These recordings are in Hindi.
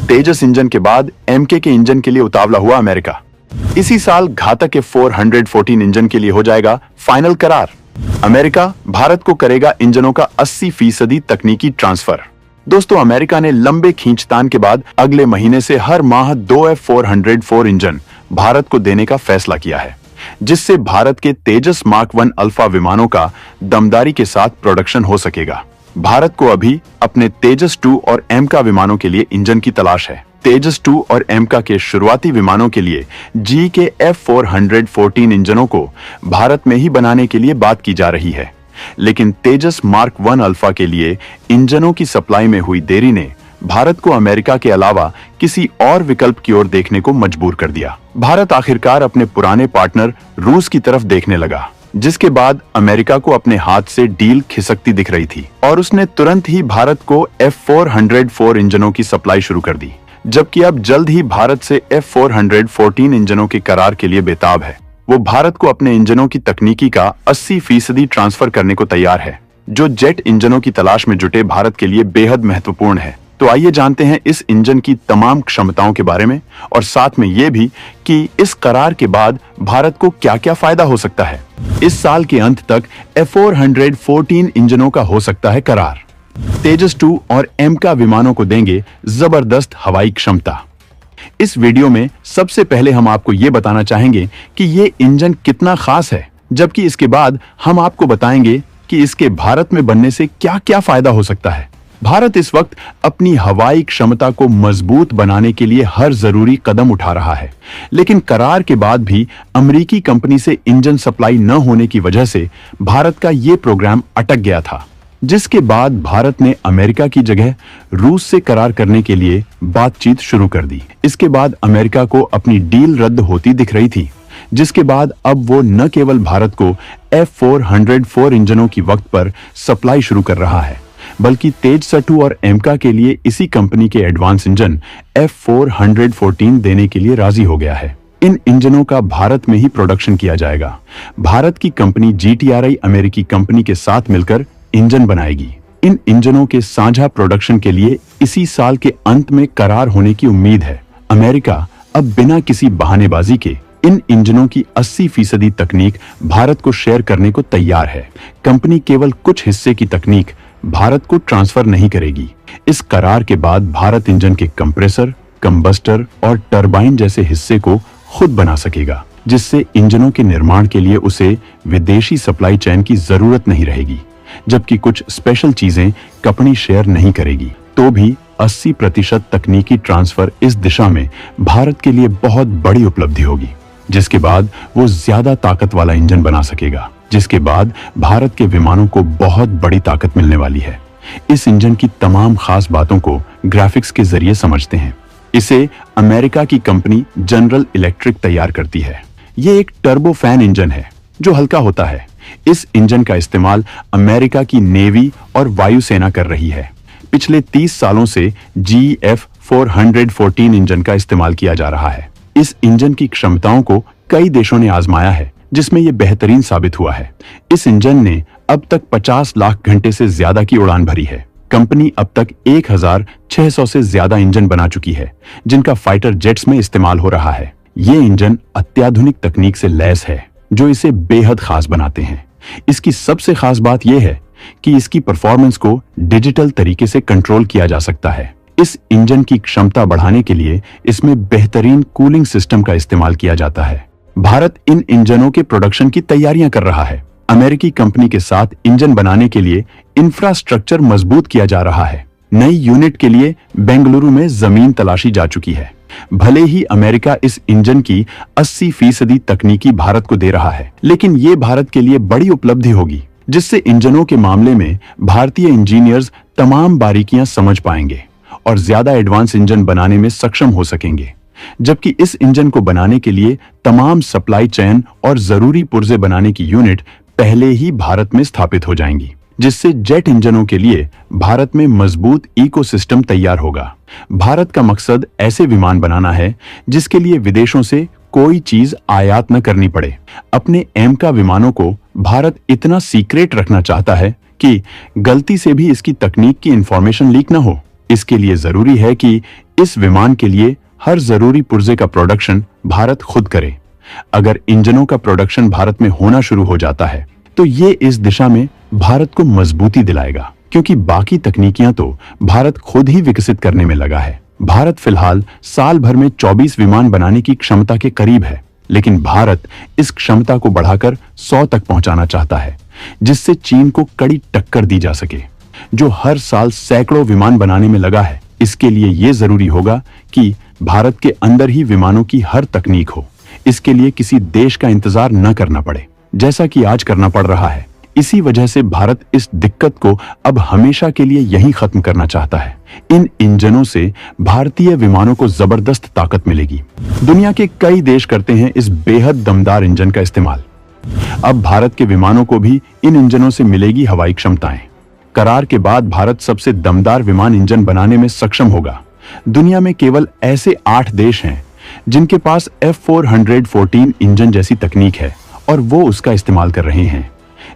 तेजस इंजन के बाद एमके के इंजन के लिए उतावला हुआ अमेरिका। इसी साल घातक के 414 इंजन के लिए हो जाएगा फाइनल करार। अमेरिका भारत को करेगा इंजनों का 80% तकनीकी ट्रांसफर। दोस्तों, अमेरिका ने लंबे खींचतान के बाद अगले महीने से हर माह 2 F404 इंजन भारत को देने का फैसला किया है, जिससे भारत के तेजस मार्क 1 अल्फा विमानों का दमदारी के साथ प्रोडक्शन हो सकेगा। भारत को अभी अपने तेजस 2 और एमका विमानों के लिए इंजन की तलाश है। तेजस 2 और एमका के शुरुआती विमानों के लिए जी के F414 इंजनों को भारत में ही बनाने के लिए बात की जा रही है, लेकिन तेजस मार्क 1 अल्फा के लिए इंजनों की सप्लाई में हुई देरी ने भारत को अमेरिका के अलावा किसी और विकल्प की ओर देखने को मजबूर कर दिया। भारत आखिरकार अपने पुराने पार्टनर रूस की तरफ देखने लगा, जिसके बाद अमेरिका को अपने हाथ से डील खिसकती दिख रही थी और उसने तुरंत ही भारत को F404 इंजनों की सप्लाई शुरू कर दी, जबकि अब जल्द ही भारत से F414 इंजनों के करार के लिए बेताब है। वो भारत को अपने इंजनों की तकनीकी का 80% ट्रांसफर करने को तैयार है, जो जेट इंजनों की तलाश में जुटे भारत के लिए बेहद महत्वपूर्ण है। तो आइए जानते हैं इस इंजन की तमाम क्षमताओं के बारे में और साथ में ये भी कि इस करार के बाद भारत को क्या-क्या फायदा हो सकता है। इस साल के अंत तक F414 इंजनों का हो सकता है करार। तेजस 2 और एमका विमानों को देंगे जबरदस्त हवाई क्षमता। इस वीडियो में सबसे पहले हम आपको ये बताना चाहेंगे कि ये इंजन कितना खास है, जबकि इसके बाद हम आपको बताएंगे कि इसके भारत में बनने से क्या-क्या फायदा हो सकता है। भारत इस वक्त अपनी हवाई क्षमता को मजबूत बनाने के लिए हर जरूरी कदम उठा रहा है, लेकिन करार के बाद भी अमेरिकी कंपनी से इंजन सप्लाई न होने की वजह से भारत का ये प्रोग्राम अटक गया था, जिसके बाद भारत ने अमेरिका की जगह रूस से करार करने के लिए बातचीत शुरू कर दी। इसके बाद अमेरिका को अपनी डील रद्द होती दिख रही थी, जिसके बाद अब वो न केवल भारत को F404 इंजनों की वक्त पर सप्लाई शुरू कर रहा है, बल्कि तेजस 2 और एमका के लिए इसी कंपनी के एडवांस इंजन F414 देने के लिए राजी हो गया है। इन इंजनों का भारत में ही प्रोडक्शन किया जाएगा। भारत की कंपनी GTRI अमेरिकी कंपनी के साथ मिलकर इंजन बनाएगी। इन इंजनों के साझा प्रोडक्शन के लिए इसी साल के अंत में करार होने की उम्मीद है। अमेरिका अब बिना किसी बहानेबाजी के इन इंजनों की 80% तकनीक भारत को शेयर करने को तैयार है। कंपनी केवल कुछ हिस्से की तकनीक भारत को ट्रांसफर नहीं करेगी। इस करार के बाद भारत इंजन के कंप्रेसर, कंबस्टर और टरबाइन जैसे हिस्से को खुद बना सकेगा, जिससे इंजनों के निर्माण के लिए उसे विदेशी सप्लाई चेन की जरूरत नहीं रहेगी। जबकि कुछ स्पेशल चीजें कंपनी शेयर नहीं करेगी, तो भी 80% तकनीकी ट्रांसफर इस दिशा में भारत के लिए बहुत बड़ी उपलब्धि होगी, जिसके बाद वो ज्यादा ताकत वाला इंजन बना सकेगा, जिसके बाद भारत के विमानों को बहुत बड़ी ताकत मिलने वाली है। इस इंजन की तमाम खास बातों को ग्राफिक्स के जरिए समझते हैं। इसे अमेरिका की कंपनी जनरल इलेक्ट्रिक तैयार करती है। ये एक टर्बो फैन इंजन है जो हल्का होता है। इस इंजन का इस्तेमाल अमेरिका की नेवी और वायुसेना कर रही है। पिछले 30 सालों से GF414 इंजन का इस्तेमाल किया जा रहा है। इस इंजन की क्षमताओं को कई देशों ने आजमाया है, जिसमें यह बेहतरीन साबित हुआ है। इस इंजन ने अब तक 50 लाख घंटे से ज्यादा की उड़ान भरी है। कंपनी अब तक 1600 से ज्यादा इंजन बना चुकी है, जिनका फाइटर जेट्स में इस्तेमाल हो रहा है। ये इंजन अत्याधुनिक तकनीक से लैस है, जो इसे बेहद खास बनाते हैं। इसकी सबसे खास बात यह है कि इसकी परफॉर्मेंस को डिजिटल तरीके से कंट्रोल किया जा सकता है। इस इंजन की क्षमता बढ़ाने के लिए इसमें बेहतरीन कूलिंग सिस्टम का इस्तेमाल किया जाता है। भारत इन इंजनों के प्रोडक्शन की तैयारियां कर रहा है। अमेरिकी कंपनी के साथ इंजन बनाने के लिए इंफ्रास्ट्रक्चर मजबूत किया जा रहा है। नई यूनिट के लिए बेंगलुरु में जमीन तलाशी जा चुकी है। भले ही अमेरिका इस इंजन की 80% तकनीकी भारत को दे रहा है, लेकिन ये भारत के लिए बड़ी उपलब्धि होगी, जिससे इंजनों के मामले में भारतीय इंजीनियर्स तमाम बारीकियां समझ पाएंगे और ज्यादा एडवांस इंजन बनाने में सक्षम हो सकेंगे। जबकि इस इंजन को बनाने के लिए तमाम सप्लाई चेन और जरूरी पुर्जे बनाने की यूनिट पहले ही भारत में स्थापित हो जाएंगी, जिससे जेट इंजनों के लिए भारत में मजबूत इकोसिस्टम तैयार होगा। भारत का मकसद ऐसे विमान बनाना है जिसके लिए विदेशों से कोई चीज आयात न करनी पड़े। अपने एमका विमानों को भारत इतना सीक्रेट रखना चाहता है कि गलती से भी इसकी तकनीक की इंफॉर्मेशन लीक न हो। इसके लिए जरूरी है कि इस विमान के लिए हर जरूरी पुर्जे का प्रोडक्शन भारत खुद करे। अगर इंजनों का प्रोडक्शन भारत में होना शुरू हो जाता है तो ये इस दिशा में भारत को मजबूती दिलाएगा, क्योंकि बाकी तकनीकियां तो भारत खुद ही विकसित करने में लगा है। भारत फिलहाल साल भर में 24 विमान बनाने की क्षमता के करीब है, लेकिन भारत इस क्षमता को बढ़ाकर 100 तक पहुंचाना चाहता है, जिससे चीन को कड़ी टक्कर दी जा सके, जो हर साल सैकड़ों विमान बनाने में लगा है। इसके लिए यह जरूरी होगा कि भारत के अंदर ही विमानों की हर तकनीक हो। इसके लिए किसी देश का इंतजार न करना पड़े, जैसा कि आज करना पड़ रहा है। इसी वजह से भारत इस दिक्कत को अब हमेशा के लिए यहीं खत्म करना चाहता है। इन इंजनों से भारतीय विमानों को जबरदस्त ताकत मिलेगी। दुनिया के कई देश करते हैं इस बेहद दमदार इंजन का इस्तेमाल। अब भारत के विमानों को भी इन इंजनों से मिलेगी हवाई क्षमताएं। करार के बाद भारत सबसे दमदार विमान इंजन बनाने में सक्षम होगा। दुनिया में केवल ऐसे 8 देश हैं जिनके पास F414 इंजन जैसी तकनीक है और वो उसका इस्तेमाल कर रहे हैं।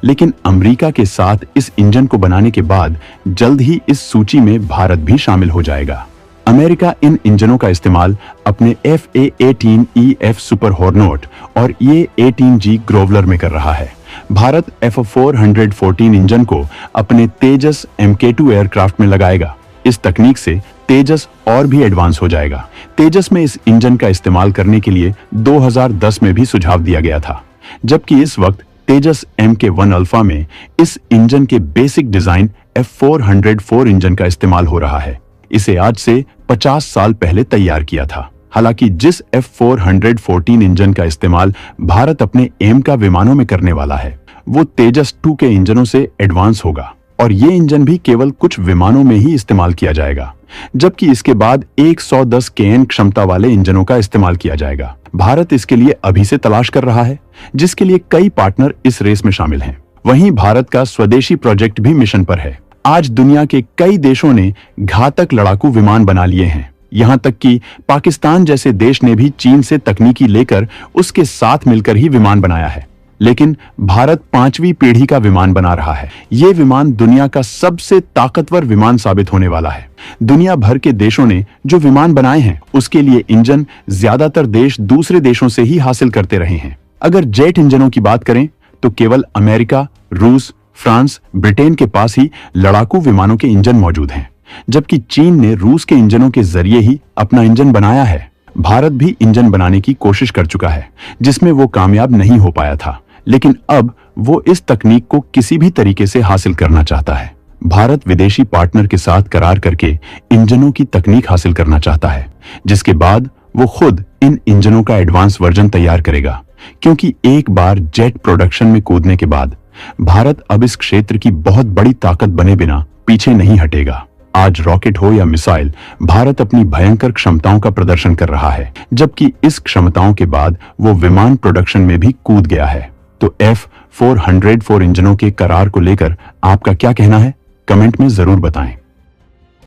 लेकिन अमेरिका के साथ इस इंजन को बनाने के बाद जल्द ही इस सूची में भारत भी शामिल हो जाएगा। अमेरिका इन इंजनों का इस्तेमाल अपने FA-18EF सुपर हॉर्नेट और A-18G ग्रोवलर में कर रहा है। भारत F414 इंजन को अपने तेजस MK2 एयरक्राफ्ट में लगाएगा। इस तकनीक से तेजस और भी एडवांस हो जाएगा। तेजस में इस इंजन का इस्तेमाल करने के लिए 2010 में भी सुझाव दिया गया था, जबकि इस वक्त तेजस MK1 अल्फा में इस इंजन के बेसिक डिजाइन F404 इंजन का इस्तेमाल हो रहा है। इसे आज से 50 साल पहले तैयार किया था। हालांकि जिस F414 इंजन का इस्तेमाल भारत अपने एम का विमानों में करने वाला है, वो तेजस 2 के इंजनों से एडवांस होगा और ये इंजन भी केवल कुछ विमानों में ही इस्तेमाल किया जाएगा, जबकि इसके बाद 110 kN क्षमता वाले इंजनों का इस्तेमाल किया जाएगा। भारत इसके लिए अभी से तलाश कर रहा है, जिसके लिए कई पार्टनर इस रेस में शामिल हैं। वहीं भारत का स्वदेशी प्रोजेक्ट भी मिशन पर है। आज दुनिया के कई देशों ने घातक लड़ाकू विमान बना लिए हैं। यहां तक कि पाकिस्तान जैसे देश ने भी चीन से तकनीकी लेकर उसके साथ मिलकर ही विमान बनाया है। लेकिन भारत 5वीं पीढ़ी का विमान बना रहा है। ये विमान दुनिया का सबसे ताकतवर विमान साबित होने वाला है। दुनिया भर के देशों ने जो विमान बनाए हैं, उसके लिए इंजन ज्यादातर देश दूसरे देशों से ही हासिल करते रहे हैं। अगर जेट इंजनों की बात करें तो केवल अमेरिका, रूस, फ्रांस, ब्रिटेन के पास ही लड़ाकू विमानों के इंजन मौजूद हैं, जबकि चीन ने रूस के इंजनों के जरिए ही अपना इंजन बनाया है। भारत भी इंजन बनाने की कोशिश कर चुका है, जिसमें वो कामयाब नहीं हो पाया था, लेकिन अब वो इस तकनीक को किसी भी तरीके से हासिल करना चाहता है। भारत विदेशी पार्टनर के साथ करार करके इंजनों की तकनीक हासिल करना चाहता है, जिसके बाद वो खुद इन इंजनों का एडवांस वर्जन तैयार करेगा, क्योंकि एक बार जेट प्रोडक्शन में कूदने के बाद भारत अब इस क्षेत्र की बहुत बड़ी ताकत बने बिना पीछे नहीं हटेगा। आज रॉकेट हो या मिसाइल, भारत अपनी भयंकर क्षमताओं का प्रदर्शन कर रहा है, जबकि इस क्षमताओं के बाद वो विमान प्रोडक्शन में भी कूद गया है। तो F404 इंजनों के करार को लेकर आपका क्या कहना है? कमेंट में जरूर बताएं।